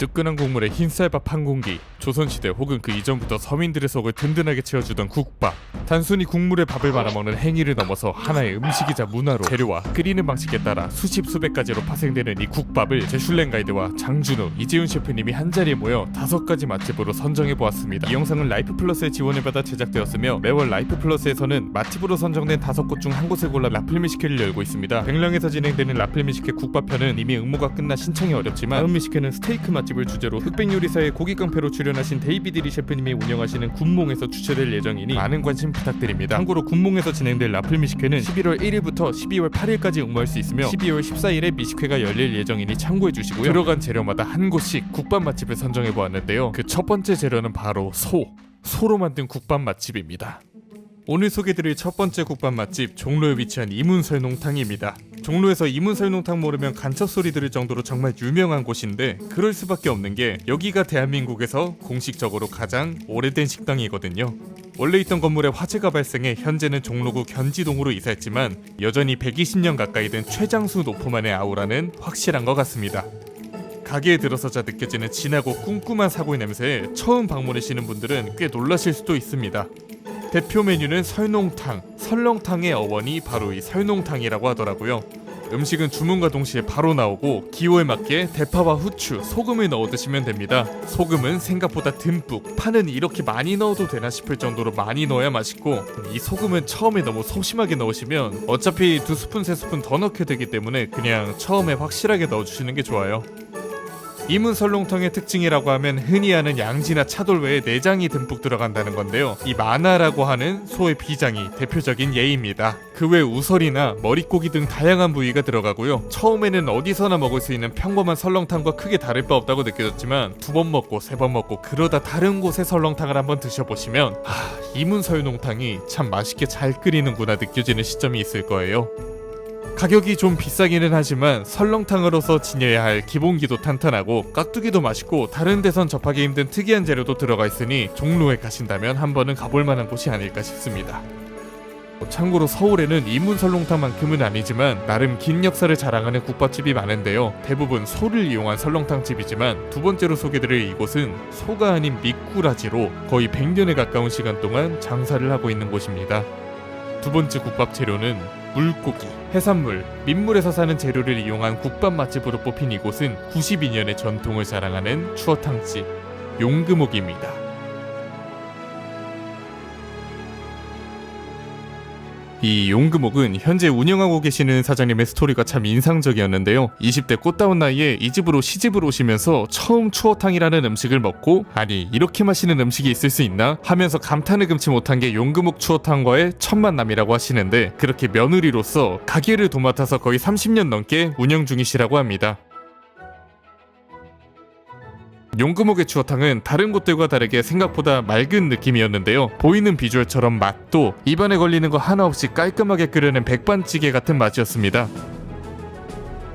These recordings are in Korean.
뜨끈한 국물에 흰쌀밥 한 공기. 조선시대 혹은 그 이전부터 서민들의 속을 든든하게 채워주던 국밥. 단순히 국물에 밥을 말아먹는 행위를 넘어서 하나의 음식이자 문화로 재료와 끓이는 방식에 따라 수십 수백 가지로 파생되는 이 국밥을 제슐랭 가이드와 장준우, 이재훈 셰프님이 한자리에 모여 5가지 맛집으로 선정해보았습니다. 이 영상은 라이프 플러스의 지원을 받아 제작되었으며 매월 라이프 플러스에서는 맛집으로 선정된 5곳 중 한 곳을 골라 라플미식회를 열고 있습니다. 백령에서 진행되는 라플미식회 국밥편은 이미 응모가 끝나 신청이 어렵지만 다음 미식회는 스테이크 맛집을 주제로 흑백 요리사의 고기 깡패로 출연하신 데이비드 리 셰프님이 운영하시는 굿몽에서 주최될 예정이니 많은 관심 부탁드립니다. 참고로 굿몽에서 진행될 라플미식회는 11월 1일부터 12월 8일까지 응모할 수 있으며 12월 14일에 미식회가 열릴 예정이니 참고해주시고요. 들어간 재료마다 한 곳씩 국밥 맛집을 선정해보았는데요. 그 첫 번째 재료는 바로 소로 만든 국밥 맛집입니다. 오늘 소개드릴 첫 번째 국밥 맛집, 종로에 위치한 이문설농탕입니다. 종로에서 이문설농탕 모르면 간첩 소리 들을 정도로 정말 유명한 곳인데 그럴 수밖에 없는 게 여기가 대한민국에서 공식적으로 가장 오래된 식당이거든요. 원래 있던 건물에 화재가 발생해 현재는 종로구 견지동으로 이사했지만 여전히 120년 가까이 된 최장수 노포만의 아우라는 확실한 것 같습니다. 가게에 들어서자 느껴지는 진하고 쿰쿰한 사골 냄새에 처음 방문하시는 분들은 꽤 놀라실 수도 있습니다. 대표 메뉴는 설농탕, 설렁탕의 어원이 바로 이 설농탕이라고 하더라고요. 음식은 주문과 동시에 바로 나오고 기호에 맞게 대파와 후추, 소금을 넣어 드시면 됩니다. 소금은 생각보다 듬뿍, 파는 이렇게 많이 넣어도 되나 싶을 정도로 많이 넣어야 맛있고 이 소금은 처음에 너무 소심하게 넣으시면 어차피 2스푼, 3스푼 더 넣게 되기 때문에 그냥 처음에 확실하게 넣어주시는 게 좋아요. 이문설농탕의 특징이라고 하면 흔히 아는 양지나 차돌 외에 내장이 듬뿍 들어간다는 건데요. 이 마나라고 하는 소의 비장이 대표적인 예입니다. 그 외 우설이나 머릿고기 등 다양한 부위가 들어가고요. 처음에는 어디서나 먹을 수 있는 평범한 설렁탕과 크게 다를 바 없다고 느껴졌지만 2번 먹고 3번 먹고 그러다 다른 곳의 설렁탕을 한번 드셔보시면 이문설농탕이 참 맛있게 잘 끓이는구나 느껴지는 시점이 있을 거예요. 가격이 좀 비싸기는 하지만 설렁탕으로서 지녀야 할 기본기도 탄탄하고 깍두기도 맛있고 다른 데선 접하기 힘든 특이한 재료도 들어가 있으니 종로에 가신다면 한 번은 가볼 만한 곳이 아닐까 싶습니다. 참고로 서울에는 이문설렁탕만큼은 아니지만 나름 긴 역사를 자랑하는 국밥집이 많은데요. 대부분 소를 이용한 설렁탕집이지만 두 번째로 소개드릴 이곳은 소가 아닌 미꾸라지로 거의 100년에 가까운 시간 동안 장사를 하고 있는 곳입니다. 두 번째 국밥 재료는 물고기, 해산물, 민물에서 사는 재료를 이용한 국밥 맛집으로 뽑힌 이곳은 92년의 전통을 자랑하는 추어탕집 용금옥입니다. 이 용금옥은 현재 운영하고 계시는 사장님의 스토리가 참 인상적이었는데요. 20대 꽃다운 나이에 이 집으로 시집을 오시면서 처음 추어탕이라는 음식을 먹고 아니 이렇게 맛있는 음식이 있을 수 있나 하면서 감탄을 금치 못한 게 용금옥 추어탕과의 첫 만남이라고 하시는데 그렇게 며느리로서 가게를 도맡아서 거의 30년 넘게 운영 중이시라고 합니다. 용금옥의 추어탕은 다른 곳들과 다르게 생각보다 맑은 느낌이었는데요. 보이는 비주얼처럼 맛도 입안에 걸리는 거 하나 없이 깔끔하게 끓여낸 백반찌개 같은 맛이었습니다.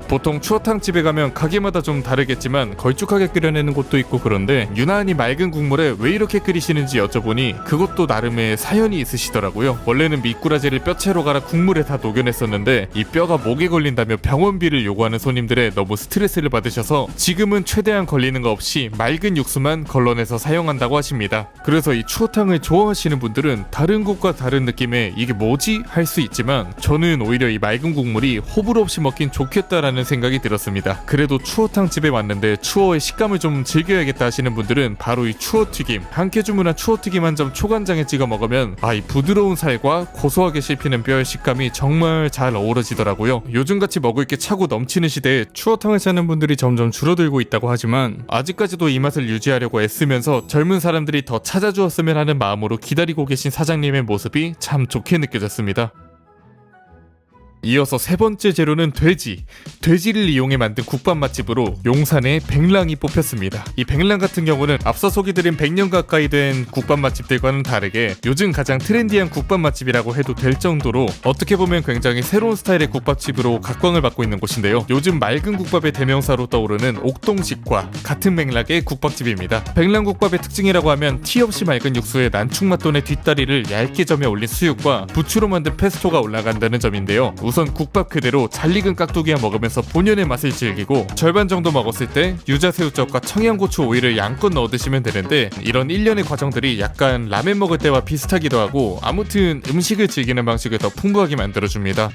보통 추어탕집에 가면 가게마다 좀 다르겠지만 걸쭉하게 끓여내는 곳도 있고 그런데 유난히 맑은 국물에 왜 이렇게 끓이시는지 여쭤보니 그것도 나름의 사연이 있으시더라고요. 원래는 미꾸라지를 뼈채로 갈아 국물에 다 녹여냈었는데 이 뼈가 목에 걸린다며 병원비를 요구하는 손님들에 너무 스트레스를 받으셔서 지금은 최대한 걸리는 거 없이 맑은 육수만 걸러내서 사용한다고 하십니다. 그래서 이 추어탕을 좋아하시는 분들은 다른 곳과 다른 느낌의 이게 뭐지? 할 수 있지만 저는 오히려 이 맑은 국물이 호불호 없이 먹긴 좋겠다라는 생각이 들었습니다. 그래도 추어탕집에 왔는데 추어의 식감을 좀 즐겨야겠다 하시는 분들은 바로 이 추어튀김, 함께 주문한 추어튀김 한 점 초간장에 찍어 먹으면 이 부드러운 살과 고소하게 씹히는 뼈의 식감이 정말 잘 어우러지더라고요. 요즘같이 먹을 게 차고 넘치는 시대에 추어탕을 찾는 분들이 점점 줄어들고 있다고 하지만 아직까지도 이 맛을 유지하려고 애쓰면서 젊은 사람들이 더 찾아주었으면 하는 마음으로 기다리고 계신 사장님의 모습이 참 좋게 느껴졌습니다. 이어서 세 번째 재료는 돼지를 이용해 만든 국밥 맛집으로 용산의 백랑이 뽑혔습니다. 이 백랑 같은 경우는 앞서 소개드린 100년 가까이 된 국밥 맛집들과는 다르게 요즘 가장 트렌디한 국밥 맛집이라고 해도 될 정도로 어떻게 보면 굉장히 새로운 스타일의 국밥집으로 각광을 받고 있는 곳인데요. 요즘 맑은 국밥의 대명사로 떠오르는 옥동식과 같은 맥락의 국밥집입니다. 백랑 국밥의 특징이라고 하면 티 없이 맑은 육수에 난충맛돈의 뒷다리를 얇게 점에 올린 수육과 부추로 만든 페스토가 올라간다는 점인데요. 우선 국밥 그대로 잘 익은 깍두기와 먹으면서 본연의 맛을 즐기고, 절반 정도 먹었을 때 유자새우젓과 청양고추 오이를 양껏 넣어 드시면 되는데, 이런 일련의 과정들이 약간 라멘 먹을 때와 비슷하기도 하고 아무튼 음식을 즐기는 방식을 더 풍부하게 만들어줍니다.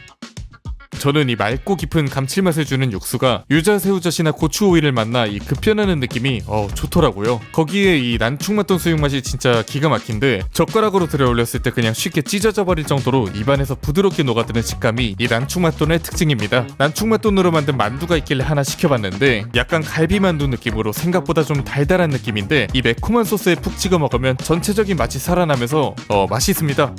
저는 이 맑고 깊은 감칠맛을 주는 육수가 유자새우젓이나 고추오이를 만나 이 급변하는 느낌이 좋더라고요. 거기에 이 난충맛돈 수육 맛이 진짜 기가 막힌데, 젓가락으로 들어 올렸을 때 그냥 쉽게 찢어져 버릴 정도로 입안에서 부드럽게 녹아드는 식감이 이 난충맛돈의 특징입니다. 난충맛돈으로 만든 만두가 있길래 하나 시켜봤는데 약간 갈비만두 느낌으로 생각보다 좀 달달한 느낌인데, 이 매콤한 소스에 푹 찍어 먹으면 전체적인 맛이 살아나면서 맛있습니다.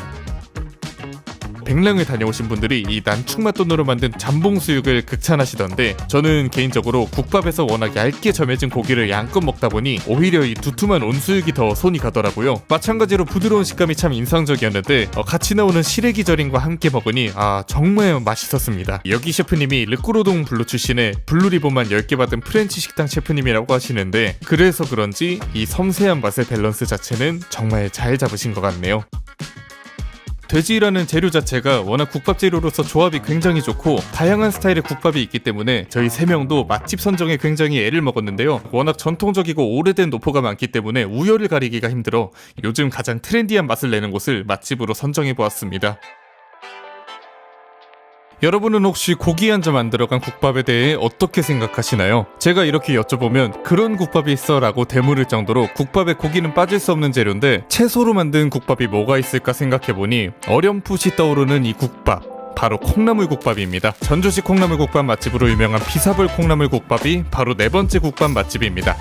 백랑을 다녀오신 분들이 이 난충맛돈으로 만든 잠봉수육을 극찬하시던데, 저는 개인적으로 국밥에서 워낙 얇게 점해진 고기를 양껏 먹다 보니 오히려 이 두툼한 온수육이 더 손이 가더라고요. 마찬가지로 부드러운 식감이 참 인상적이었는데 같이 나오는 시래기 절임과 함께 먹으니 정말 맛있었습니다. 여기 셰프님이 르꾸로동 블루 출신의 블루리본만 10개 받은 프렌치 식당 셰프님이라고 하시는데, 그래서 그런지 이 섬세한 맛의 밸런스 자체는 정말 잘 잡으신 것 같네요. 돼지라는 재료 자체가 워낙 국밥 재료로서 조합이 굉장히 좋고 다양한 스타일의 국밥이 있기 때문에 저희 3명도 맛집 선정에 굉장히 애를 먹었는데요. 워낙 전통적이고 오래된 노포가 많기 때문에 우열을 가리기가 힘들어 요즘 가장 트렌디한 맛을 내는 곳을 맛집으로 선정해보았습니다. 여러분은 혹시 고기 한 점 안 들어간 국밥에 대해 어떻게 생각하시나요? 제가 이렇게 여쭤보면 그런 국밥이 있어 라고 대물을 정도로 국밥에 고기는 빠질 수 없는 재료인데, 채소로 만든 국밥이 뭐가 있을까 생각해보니 어렴풋이 떠오르는 이 국밥, 바로 콩나물국밥입니다. 전주식 콩나물국밥 맛집으로 유명한 비사벌 콩나물국밥이 바로 4번째 국밥 맛집입니다.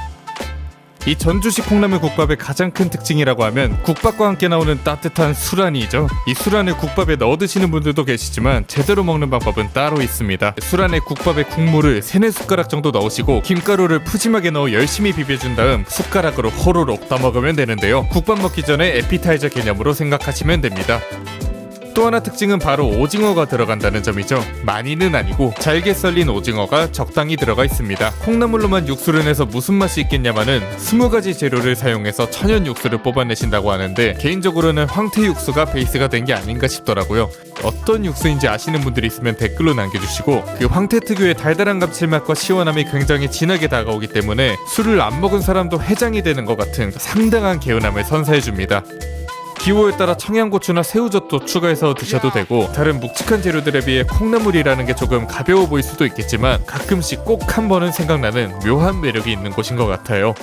이 전주식 콩나물국밥의 가장 큰 특징이라고 하면 국밥과 함께 나오는 따뜻한 술안이죠. 이 술안을 국밥에 넣어 드시는 분들도 계시지만 제대로 먹는 방법은 따로 있습니다. 술안에 국밥에 국물을 3-4숟가락 정도 넣으시고 김가루를 푸짐하게 넣어 열심히 비벼준 다음 숟가락으로 호로록 떠먹으면 되는데요. 국밥 먹기 전에 에피타이저 개념으로 생각하시면 됩니다. 또 하나 특징은 바로 오징어가 들어간다는 점이죠. 많이는 아니고 잘게 썰린 오징어가 적당히 들어가 있습니다. 콩나물로만 육수를 내서 무슨 맛이 있겠냐마는 20가지 재료를 사용해서 천연 육수를 뽑아내신다고 하는데, 개인적으로는 황태 육수가 베이스가 된 게 아닌가 싶더라고요. 어떤 육수인지 아시는 분들이 있으면 댓글로 남겨주시고, 그 황태 특유의 달달한 감칠맛과 시원함이 굉장히 진하게 다가오기 때문에 술을 안 먹은 사람도 해장이 되는 것 같은 상당한 개운함을 선사해줍니다. 기호에 따라 청양고추나 새우젓도 추가해서 드셔도 되고, 다른 묵직한 재료들에 비해 콩나물이라는 게 조금 가벼워 보일 수도 있겠지만 가끔씩 꼭 한 번은 생각나는 묘한 매력이 있는 곳인 것 같아요.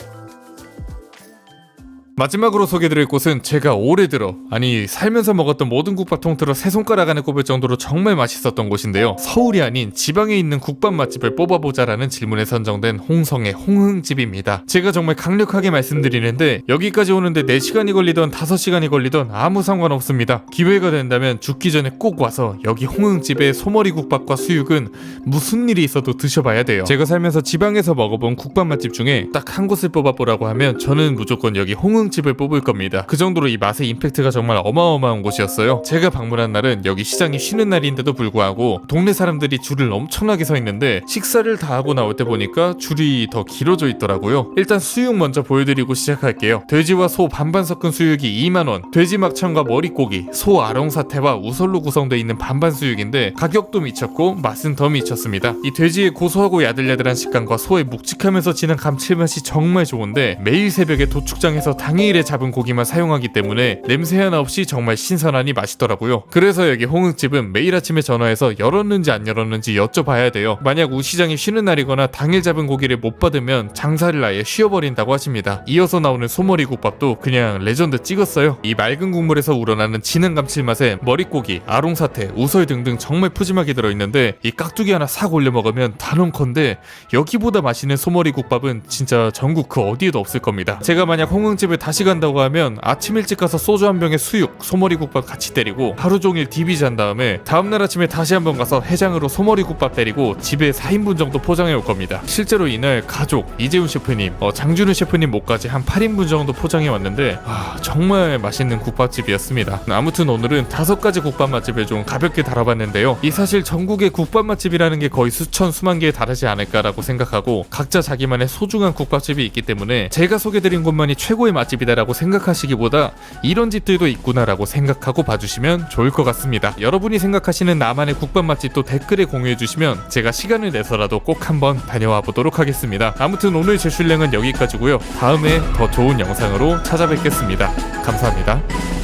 마지막으로 소개드릴 곳은 제가 올해 들어, 아니 살면서 먹었던 모든 국밥 통틀어 3손가락 안에 꼽을 정도로 정말 맛있었던 곳인데요. 서울이 아닌 지방에 있는 국밥 맛집을 뽑아보자라는 질문에 선정된 홍성의 홍흥집입니다. 제가 정말 강력하게 말씀드리는데 여기까지 오는데 4시간이 걸리던 5시간이 걸리던 아무 상관없습니다. 기회가 된다면 죽기 전에 꼭 와서 여기 홍흥집의 소머리 국밥과 수육은 무슨 일이 있어도 드셔봐야 돼요. 제가 살면서 지방에서 먹어본 국밥 맛집 중에 딱 한 곳을 뽑아보라고 하면 저는 무조건 여기 홍흥집을 뽑을 겁니다. 그 정도로 이 맛의 임팩트가 정말 어마어마한 곳이었어요. 제가 방문한 날은 여기 시장이 쉬는 날인데도 불구하고 동네 사람들이 줄을 엄청나게 서 있는데, 식사를 다 하고 나올 때 보니까 줄이 더 길어져 있더라고요. 일단 수육 먼저 보여드리고 시작할게요. 돼지와 소 반반 섞은 수육이 2만원, 돼지 막창과 머릿고기, 소 아롱사태와 우설로 구성되어 있는 반반 수육인데 가격도 미쳤고 맛은 더 미쳤습니다. 이 돼지의 고소하고 야들야들한 식감과 소의 묵직하면서 진한 감칠맛이 정말 좋은데, 매일 새벽에 도축장에서 당일에 잡은 고기만 사용하기 때문에 냄새 하나 없이 정말 신선하니 맛있더라고요. 그래서 여기 홍흥집은 매일 아침에 전화해서 열었는지 안 열었는지 여쭤봐야 돼요. 만약 우시장이 쉬는 날이거나 당일 잡은 고기를 못 받으면 장사를 아예 쉬어버린다고 하십니다. 이어서 나오는 소머리 국밥도 그냥 레전드 찍었어요. 이 맑은 국물에서 우러나는 진한 감칠맛에 머릿고기, 아롱사태, 우설 등등 정말 푸짐하게 들어있는데, 이 깍두기 하나 싹 올려 먹으면 단언컨대 여기보다 맛있는 소머리 국밥은 진짜 전국 그 어디에도 없을 겁니다. 제가 만약 홍흥집을 다시 간다고 하면 아침 일찍 가서 소주 한 병에 수육, 소머리 국밥 같이 때리고 하루 종일 디비 잔 다음에 다음날 아침에 다시 한번 가서 해장으로 소머리 국밥 때리고 집에 4인분 정도 포장해 올 겁니다. 실제로 이날 가족, 이재훈 셰프님, 장준우 셰프님 목까지 한 8인분 정도 포장해 왔는데 정말 맛있는 국밥집이었습니다. 아무튼 오늘은 5가지 국밥 맛집을 좀 가볍게 다뤄봤는데요. 이 사실 전국의 국밥 맛집이라는 게 거의 수천 수만 개에 달하지 않을까라고 생각하고, 각자 자기만의 소중한 국밥집이 있기 때문에 제가 소개드린 곳만이 최고의 맛집 맛집이다라고 생각하시기보다 이런 집들도 있구나라고 생각하고 봐주시면 좋을 것 같습니다. 여러분이 생각하시는 나만의 국밥 맛집도 댓글에 공유해주시면 제가 시간을 내서라도 꼭 한번 다녀와 보도록 하겠습니다. 아무튼 오늘 제슐랭은 여기까지고요. 다음에 더 좋은 영상으로 찾아뵙겠습니다. 감사합니다.